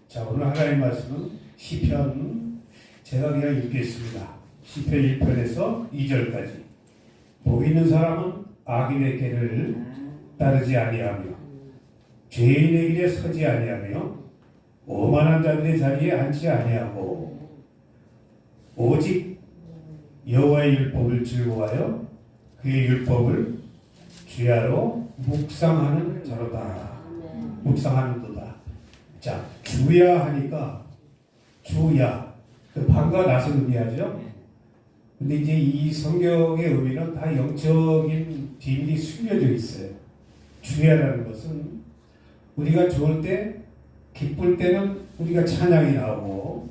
자, 오늘 하나님 말씀은 시편, 제가 그냥 읽겠습니다. 시편 1편에서 2절까지. 복 있는 사람은 악인의 길을 따르지 아니하며 죄인의 길에 서지 아니하며 오만한 자들의 자리에 앉지 아니하고 오직 여호와의 율법을 즐거워하여 그의 율법을 주야로 묵상하는 자로다. 묵상하는도다. 자, 주야 하니까 주야 그 방과 낯을 의미하죠. 근데 이제 이 성경의 의미는 다 영적인 비밀이 숨겨져 있어요. 주야라는 것은 우리가 좋을 때, 기쁠 때는 우리가 찬양이 나오고,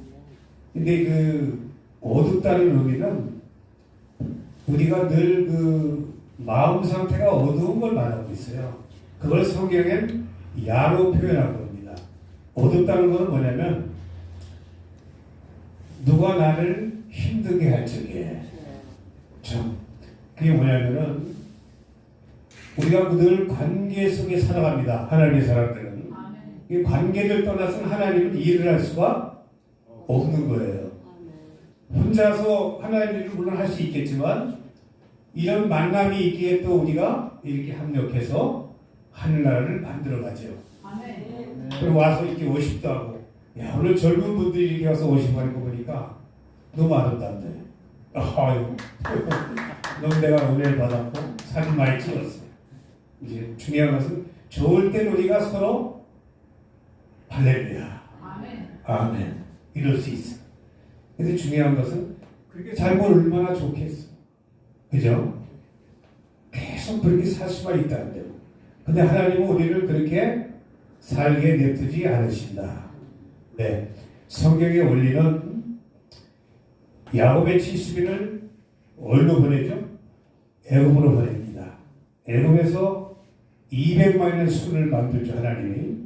근데 그 어둡다는 의미는 우리가 늘 그 마음 상태가 어두운 걸 말하고 있어요. 그걸 성경엔 야로 표현한 겁니다. 어둡다는 건 뭐냐면 누가 나를 힘들게 할 적에, 그게 뭐냐면은 우리가 늘 관계 속에 살아갑니다. 하나님의 사람들은 이 관계를 떠나서는 하나님은 일을 할 수가 없는 거예요. 혼자서 하나님 일을 물론 할 수 있겠지만 이런 만남이 있기에 또 우리가 이렇게 합력해서 하늘나라를 만들어가죠. 그리고 와서 이렇게 오십도 하고, 야, 오늘 젊은 분들이 이렇게 와서 오시고 하는 거 보니까 너무 아름답네. 아유, 너무 내가 은혜를 받았고 사진 많이 찍었어요. 이제 중요한 것은 좋을 때 우리가 서로 할렐루야, 아멘 이럴 수 있어. 근데 중요한 것은 그렇게 살면 얼마나 좋겠어, 그죠? 계속 그렇게 살 수만 있다는데요. 근데 하나님은 우리를 그렇게 살게 냅두지 않으신다. 네, 성경의 원리는 야곱의 70인을 어디로 보내죠? 애굽으로 보냅니다. 애굽에서 200만의 수를 만들죠. 하나님이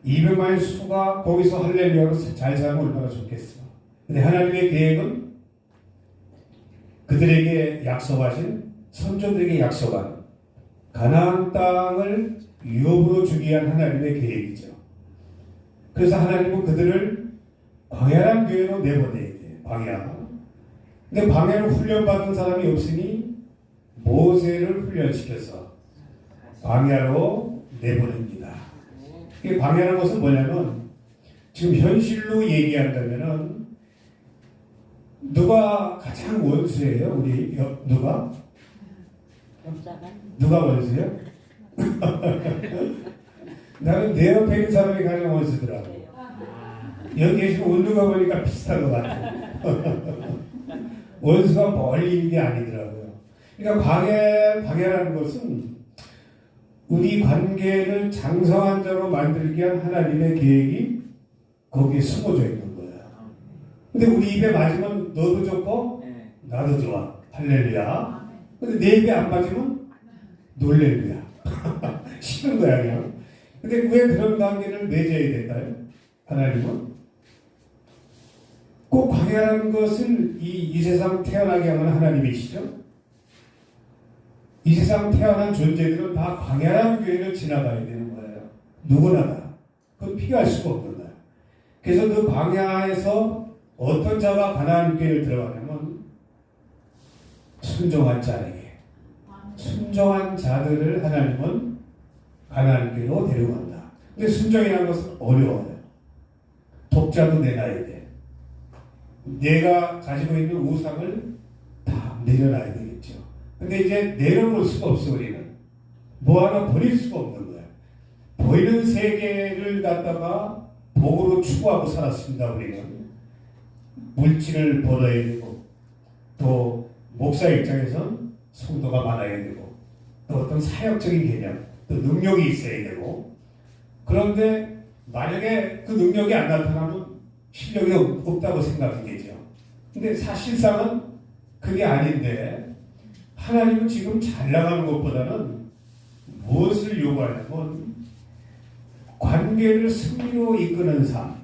200만의 수가 거기서 할렐루야로 잘 살면 얼마나 좋겠어. 근데 하나님의 계획은 그들에게 약속하신, 선조들에게 약속한 가나안 땅을 유업으로 주기 위한 하나님의 계획이죠. 그래서 하나님은 그들을 광야란 교회로 내보내야 돼요. 광야. 근데 광야로 훈련받은 사람이 없으니 모세를 훈련시켜서 광야로 내보냅니다. 이 광야라는 것은 뭐냐면 지금 현실로 얘기한다면은 누가 가장 원수예요? 우리 누가? 누가 원수예요? 나는 내 옆에 있는 사람이 가장 원수더라고. 여기 계신 원수가 보니까 비슷한 것 같아요. 원수가 멀리 있는 게 아니더라고요. 그러니까 광야라는 것은 우리 관계를 장성한 자로 만들기 위한 하나님의 계획이 거기에 숨어져 있는 거예요. 근데 우리 입에 맞으면 너도 좋고 나도 좋아. 할렐루야. 근데 내 입에 안 맞으면 놀렐루야. 싫은 거야 그냥. 근데 왜 그런 관계를 맺어야 될까요? 하나님은 꼭 광야라는 것을 이 세상 태어나게 하는 하나님이시죠. 이 세상 태어난 존재들은 다 광야라는 교회를 지나가야 되는 거예요. 누구나 다. 그건 피할 수가 없는 거예요. 그래서 그 광야에서 어떤 자가 가나안 교회를 들어가냐면 순종한 자에게, 순종한 자들을 하나님은 가나안 교회로 데려간다. 근데 순종이라는 것은 어려워요. 독자도 내놔야 돼. 내가 가지고 있는 우상을 다 내려놔야 되겠죠. 근데 이제 내려놓을 수가 없어. 우리는 뭐 하나 버릴 수가 없는 거야. 보이는 세계를 갖다가 복으로 추구하고 살았습니다. 우리는 물질을 벌어야 되고, 또 목사 입장에선 성도가 많아야 되고, 또 어떤 사역적인 개념, 또 능력이 있어야 되고. 그런데 만약에 그 능력이 안 나타나면 실력이 없다고 생각하겠죠. 근데 사실상은 그게 아닌데, 하나님은 지금 잘 나가는 것보다는 무엇을 요구하냐면 관계를 승리로 이끄는 삶.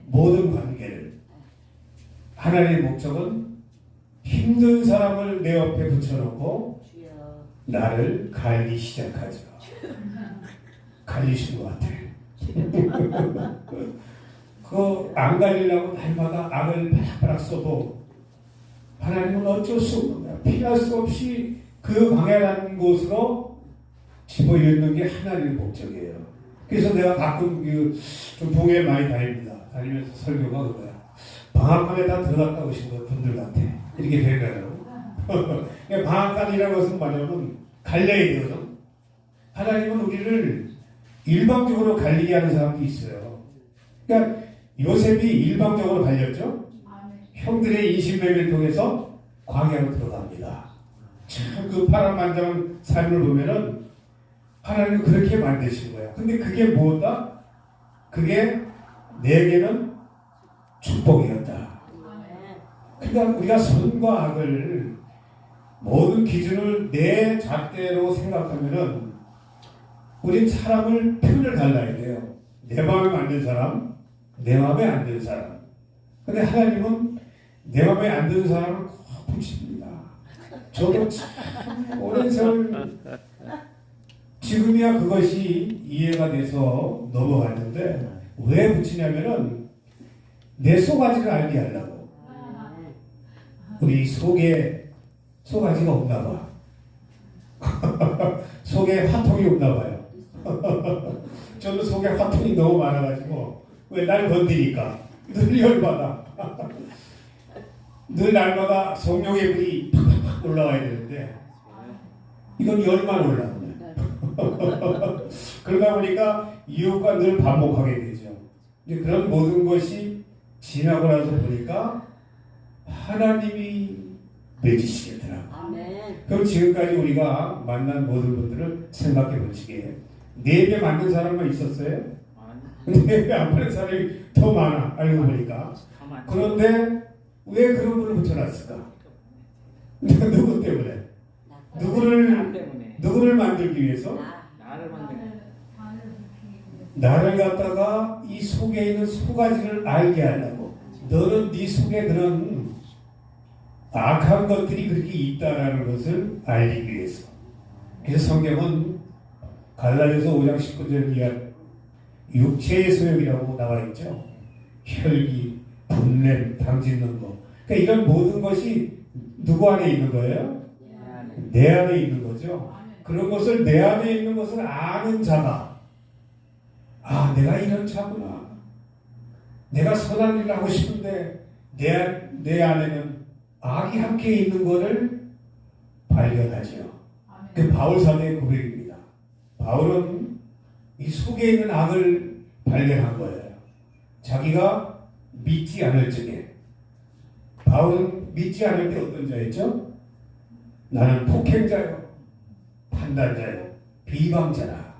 모든 관계를. 하나님의 목적은 힘든 사람을 내 옆에 붙여놓고 나를 갈기 시작하죠. 갈리신 것 같아요. 그 안 갈리려고 날마다 악을 바락바락 써도 하나님은 어쩔 수 없는 거야. 피할 수 없이 그 광야라는 곳으로 집어넣는 게 하나님의 목적이에요. 그래서 내가 가끔 좀 동해 많이 다니면서 설교가 그거야. 방앗간에 다 들어갔다 오신 분들 같아. 이렇게 되잖아요. 방앗간이라는 것은 뭐냐면 갈려야 되거든. 하나님은 우리를 일방적으로 갈리게 하는 사람도 있어요. 그러니까 요셉이 일방적으로 갈렸죠. 형들의 인신매매를 통해서 광야로 들어갑니다. 참 그 파란만장한 삶을 보면은 하나님은 그렇게 만드신 거야. 근데 그게 뭐다? 그게 내게는 축복이었다. 그러니까 우리가 선과 악을 모든 기준을 내 잣대로 생각하면은 우린 사람을 편을 갈라야 돼요. 내 마음에 맞는 사람, 내 마음에 안 드는 사람. 근데 하나님은 내 마음에 안 드는 사람을 꼭 붙입니다. 저도 참 오랜 세월 지금이야 그것이 이해가 돼서 넘어갔는데 왜 붙이냐면은 내 속가지를 알게 하려고. 우리 속에 속가지가 없나 봐. 속에 화통이 없나 봐요. 저도 속에 화통이 너무 많아가지고 왜 날 건드니까 늘 열받아. 늘 날마다 성령의 불이 팍팍팍 올라와야 되는데 이건 열만 올라오네. 그러다 보니까 이웃과 늘 반복하게 되죠. 이제 그런 모든 것이 지나고 나서 보니까 하나님이 맺으시겠더라고. 그럼 지금까지 우리가 만난 모든 분들을 생각해 보시게 내 입에 맞는 사람만 있었어요? 내 입에 안 맞는 사람이 더 많아. 알고 보니까. 그런데 왜 그런 분을 붙여놨을까? 누구 때문에? 누구를 만들기 위해서? 나를 갖다가 이 속에 있는 속가지를 알게 하려고. 너는 네 속에 그런 악한 것들이 그렇게 있다라는 것을 알리기 위해서. 그래서 성경은 갈라디아서 5장 19절 이하 육체의 소욕이라고 나와 있죠. 혈기, 분냄, 당짓는 것. 그러니까 이런 모든 것이 누구 안에 있는 거예요? 내 안에 있는 거죠. 그런 것을 내 안에 있는 것을 아는 자가 내가 이런 자구나. 내가 선한 일을 하고 싶은데 내 안에는 악이 함께 있는 것을 발견하죠. 그 바울 사도의 고백입니다. 바울은 이 속에 있는 악을 발견한 거예요. 자기가 믿지 않을 적에. 바울은 믿지 않을 때 어떤 자였죠? 나는 폭행자요, 판단자요, 비방자라.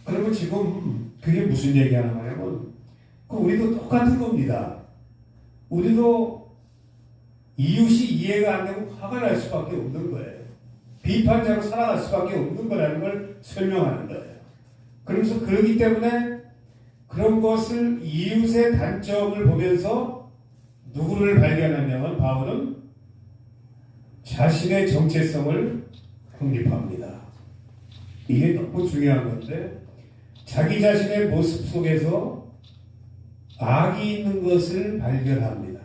그러면 지금 그게 무슨 얘기하는 거냐면 우리도 똑같은 겁니다. 우리도 이웃이 이해가 안 되면 화가 날 수밖에 없는 거예요. 비판자로 살아갈 수밖에 없는 거라는 걸 설명하는 거예요. 그러면서 그러기 때문에 그런 것을 이웃의 단점을 보면서 누구를 발견하냐면 바울은 자신의 정체성을 확립합니다. 이게 너무 중요한 건데 자기 자신의 모습 속에서 악이 있는 것을 발견합니다.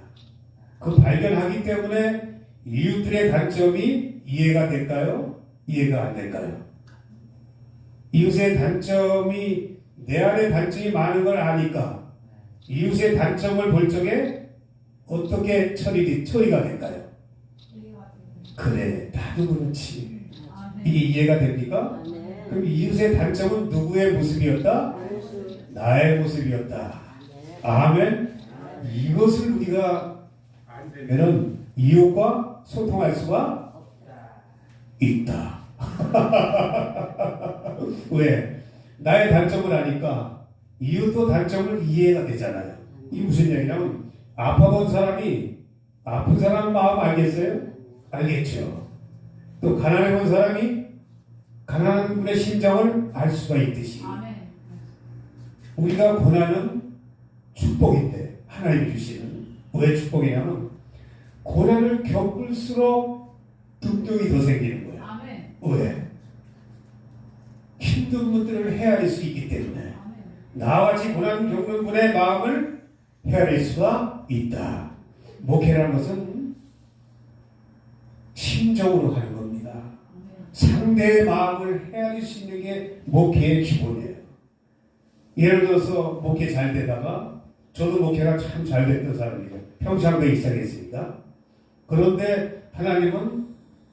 그 발견하기 때문에 이웃들의 단점이 이해가 될까요? 이해가 안 될까요? 이웃의 단점이 내 안에 단점이 많은 걸 아니까 이웃의 단점을 볼 적에 어떻게 처리가 될까요? 그래, 나도 그렇지. 이게 이해가 됩니까? 그럼 이웃의 단점은 누구의 모습이었다? 나의 모습이었다. 아멘. 이것을 우리가 알면은 이웃과 소통할 수가 있다. 왜? 나의 단점을 아니까 이웃도 단점을 이해가 되잖아요. 이게 무슨 얘기냐면 아파본 사람이 아픈 사람 마음 알겠어요? 알겠죠. 또 가난해본 사람이 가난한 분의 심정을 알 수가 있듯이 우리가 고난은 축복인데 하나님이 주시는 왜 축복이냐면 고난을 겪을수록 능력이 더 생기는 거야. 왜? 힘든 분들을 헤아릴 수 있기 때문에 나와 같이 고난 겪는 분의 마음을 헤아릴 수가 있다. 목회라는 것은 심정으로 하는 겁니다. 상대의 마음을 헤아릴 수 있는 게 목회의 기본이에요. 예를 들어서 목회 잘 되다가 저도 목회가 참 잘 됐던 사람이에요. 평창대에 시작했습니다. 그런데 하나님은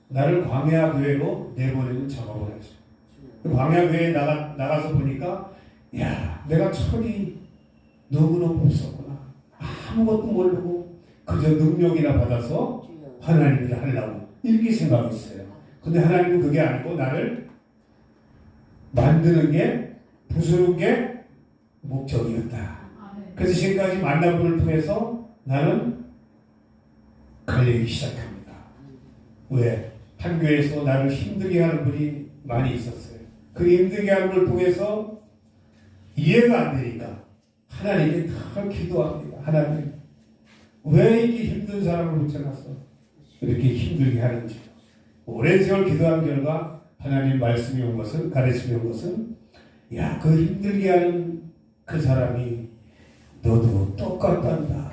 나를 광야 교회로 내보내는 작업을 하죠. 광야 교회에 나가서 보니까 야, 내가 철이 너무너무 없었구나. 아무것도 모르고 그저 능력이나 받아서 하나님 일을 하려고 이렇게 생각했어요. 근데 하나님은 그게 아니고 나를 만드는 게, 부수는 게 목적이었다. 그래서 지금까지 만남분을 통해서 나는 갈리기 시작합니다. 왜? 한 교회에서 나를 힘들게 하는 분이 많이 있었어요. 그 힘들게 하는 걸 통해서 이해가 안 되니까 하나님께 다 기도합니다. 하나님, 왜 이렇게 힘든 사람을 붙여놨어? 이렇게 힘들게 하는지. 오랜 세월 기도한 결과 하나님 말씀이 온 것은, 가르침이 온 것은, 야, 그 힘들게 하는 그 사람이 너도 똑같단다.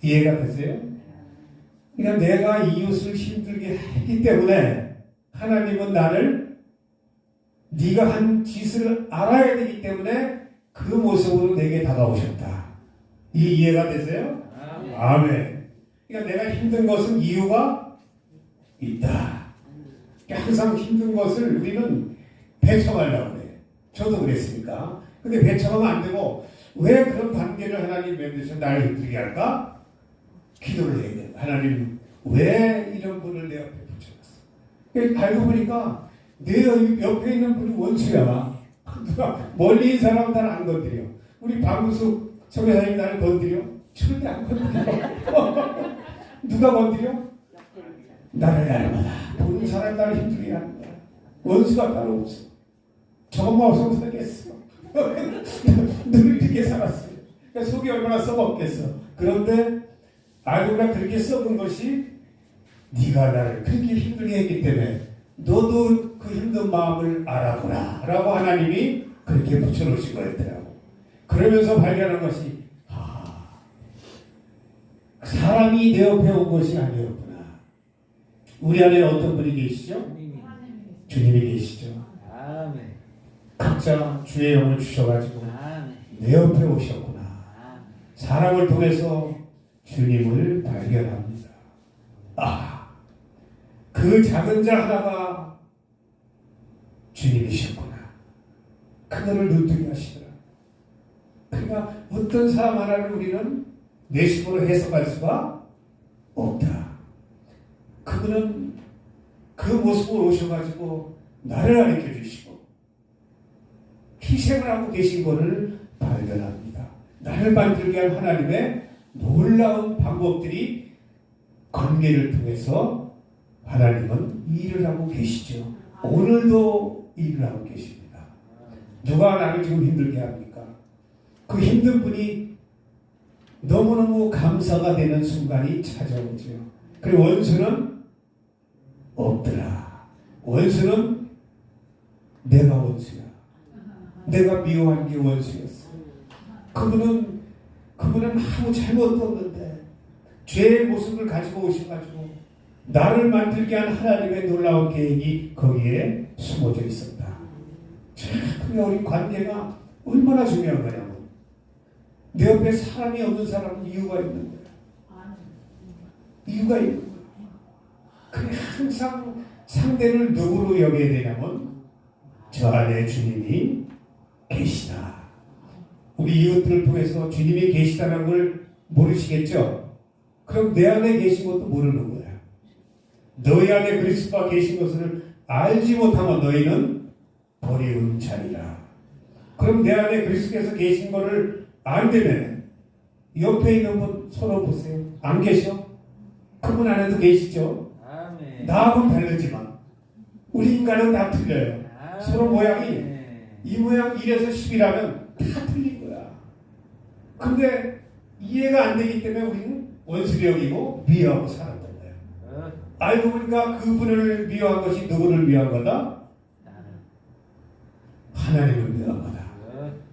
이해가 되세요? 그러니까 내가 이웃을 힘들게 했기 때문에 하나님은 나를 네가 한 짓을 알아야 되기 때문에 그 모습으로 내게 다가오셨다. 이 이해가 되세요? 아멘. 그러니까 내가 힘든 것은 이유가 있다. 그러니까 항상 힘든 것을 우리는 배척하려고 그래요. 저도 그랬으니까. 근데 배척하면 안 되고 왜 그런 관계를 하나님 만드셔서 나를 힘들게 할까? 기도를 해야 돼요. 하나님, 왜 이런 분을 내 옆에 붙여놨어? 알고 보니까 내 옆에 있는 분이 원수야. 누가 멀리 있는 사람은 나를 안 건드려. 우리 박우숙 선교사님 나를 건드려? 절대 안 건드려. 누가 건드려? 나를 날마다 보는 사람 나를 힘들게 하는 거야. 원수가 따로 없어. 저것만 없으면 살겠어. 늘 이렇게 살았어요. 그러니까 속이 얼마나 썩었겠어. 그런데 알고 보니까 그렇게 썩은 것이 네가 나를 그렇게 힘들게 했기 때문에 너도 그 힘든 마음을 알아보라 라고 하나님이 그렇게 붙여놓으신 거였더라고. 그러면서 발견한 것이 사람이 내 옆에 온 것이 아니었구나. 우리 안에 어떤 분이 계시죠? 주님이 계시죠. 각자 주의 영을 주셔가지고 내 옆에 오셨구나. 사람을 통해서 주님을 발견합니다. 그 작은 자 하나가 주님이셨구나. 그거를 눈뜨게 하시더라. 그러니까 어떤 사람 하나를 우리는 내 식으로 해석할 수가 없다. 그분은 그 모습으로 오셔가지고 나를 가르쳐 주시고 희생을 하고 계신 것을 발견합니다. 나를 만들게 한 하나님의 놀라운 방법들이 관계를 통해서 하나님은 일을 하고 계시죠. 오늘도 일을 하고 계십니다. 누가 나를 지금 힘들게 합니까? 그 힘든 분이 너무너무 감사가 되는 순간이 찾아오죠. 그리고 원수는 없더라. 원수는 내가 원수야. 내가 미워한 게 원수였어. 그분은 아무 잘못도 없는데 죄의 모습을 가지고 오셔가지고 나를 만들게 한 하나님의 놀라운 계획이 거기에 숨어져 있었다. 참 우리 관계가 얼마나 중요한 거냐면 내 옆에 사람이 없는 사람은 이유가 있는 거야. 이유가 있는 거야. 그래 항상 상대를 누구로 여겨야 되냐면 저 안에 주님이 계시다. 우리 이웃들을 통해서 주님이 계시다는 걸 모르시겠죠? 그럼 내 안에 계신 것도 모르는 거야. 너희 안에 그리스도가 계신 것을 알지 못하면 너희는 버리운 자리라. 그럼 내 안에 그리스도께서 계신 것을 안 되면 옆에 있는 분 서로 보세요. 안 계셔? 그분 안에도 계시죠? 아멘. 나하고는 다르지만 우리 인간은 다 틀려요. 아멘. 서로 모양이 이 모양 1에서 10이라면 다 틀린 거야. 근데 이해가 안 되기 때문에 우리는 원수를 여기고 미워하고 살았던 거야. 알고 보니까 그분을 미워한 것이 누구를 미워한 거다? 하나님을 명하다.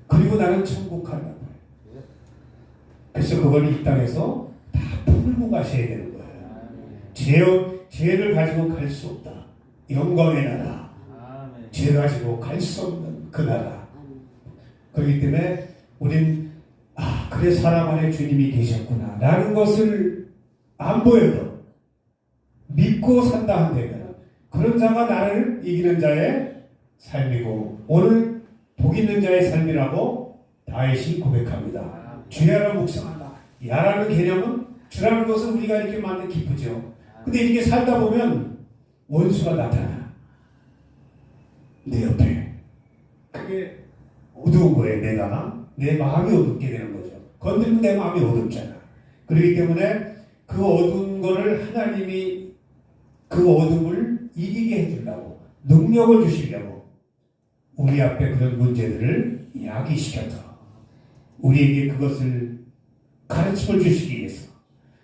그리고 나는 천국 간다. 그래서 그걸 이 땅에서 다 풀고 가셔야 되는 거예요. 죄를 가지고 갈 수 없다. 영광의 나라. 죄 가지고 갈 수 없는 그 나라. 그렇기 때문에 우린 그래 사람 안에 주님이 계셨구나 라는 것을 안 보여도 믿고 산다 한다면 그런 자가 나를 이기는 자의 삶이고 오늘 복 있는 자의 삶이라고 다윗이 고백합니다. 주야라 묵상한다. 야라는 개념은 주라는 것은 우리가 이렇게 많이 기쁘죠. 근데 이렇게 살다 보면 원수가 나타나 내 옆에. 그게 어두운 거예요. 내 마음이 어둡게 되는 거죠. 건드리면 내 마음이 어둡잖아. 그렇기 때문에 그 어두운 거를 하나님이 그 어둠을 이기게 해주려고 능력을 주시려고 우리 앞에 그런 문제들을 야기시켜서 우리에게 그것을 가르침을 주시기 위해서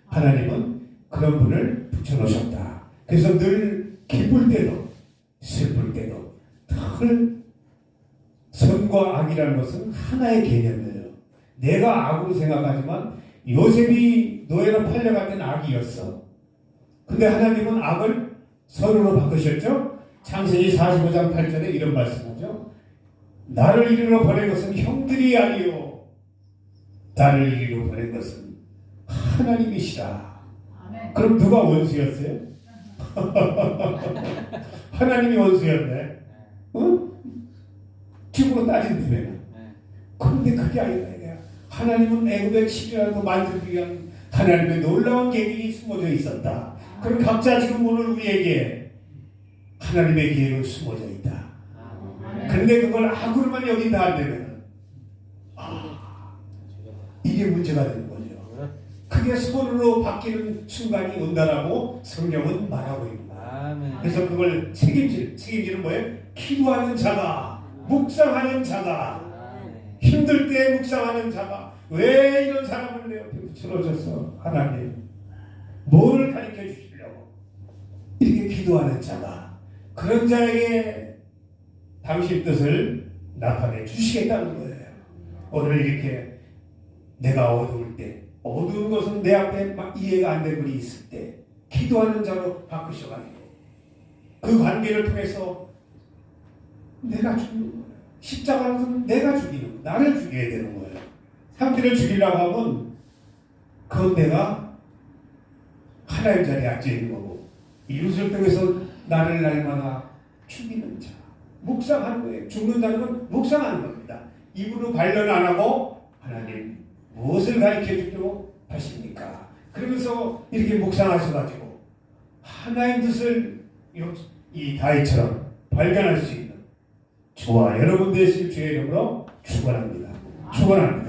하나님은 그런 분을 붙여놓으셨다. 그래서 늘 기쁠 때도 슬플 때도 늘 선과 악이라는 것은 하나의 개념이에요. 내가 악으로 생각하지만 요셉이 노예로 팔려갈 때는 악이었어. 근데 하나님은 악을 선으로 바꾸셨죠. 창세기 45장 8절에 이런 말씀하죠. 나를 이리로 보낸 것은 형들이 아니요 나를 이리로 보낸 것은 하나님이시라. 그럼 누가 원수였어요? 하나님이 원수였네. 어? 지금으로 따진다면. 그런데 그게 아니라 하나님은 애굽의 시리라도 만들기 위한 하나님의 놀라운 계획이 숨어져 있었다. 그럼 각자 지금 오늘 우리에게 하나님의 계획은 숨어져 있다. 그런데 그걸 악으로만 여긴다 한다면 이게 문제가 되는 거죠. 그게 선으로 바뀌는 순간이 온다라고 성경은 말하고 있습니다. 그래서 그걸 책임지는 뭐예요? 기도하는 자가, 묵상하는 자가, 힘들 때 묵상하는 자가 왜 이런 사람을 내 옆에 붙여놓으셨어? 하나님 뭘 가르쳐 주시려고 이렇게 기도하는 자가 그런 자에게 당신 뜻을 나타내 주시겠다는 거예요. 오늘 이렇게 내가 어두울 때 어두운 것은 내 앞에 막 이해가 안 되는 분이 있을 때 기도하는 자로 바꾸셔가지고 그 관계를 통해서 내가 죽는 거예요. 십자가는 내가 죽이는 나를 죽여야 되는 거예요. 상대를 죽이려고 하면 그건 내가 하나님 자리에 앉아 있는 거고 이웃을 통해서 나를 날마다 죽이는 자 묵상하는 거예요. 죽는 자는 묵상하는 겁니다. 입으로 반론 안 하고 하나님 무엇을 가르쳐 주려고 하십니까? 그러면서 이렇게 묵상하셔가지고 하나님 뜻을 이 다윗처럼 발견할 수 있는 저와 여러분 되실 주의 이름으로 축원합니다. 축원합니다.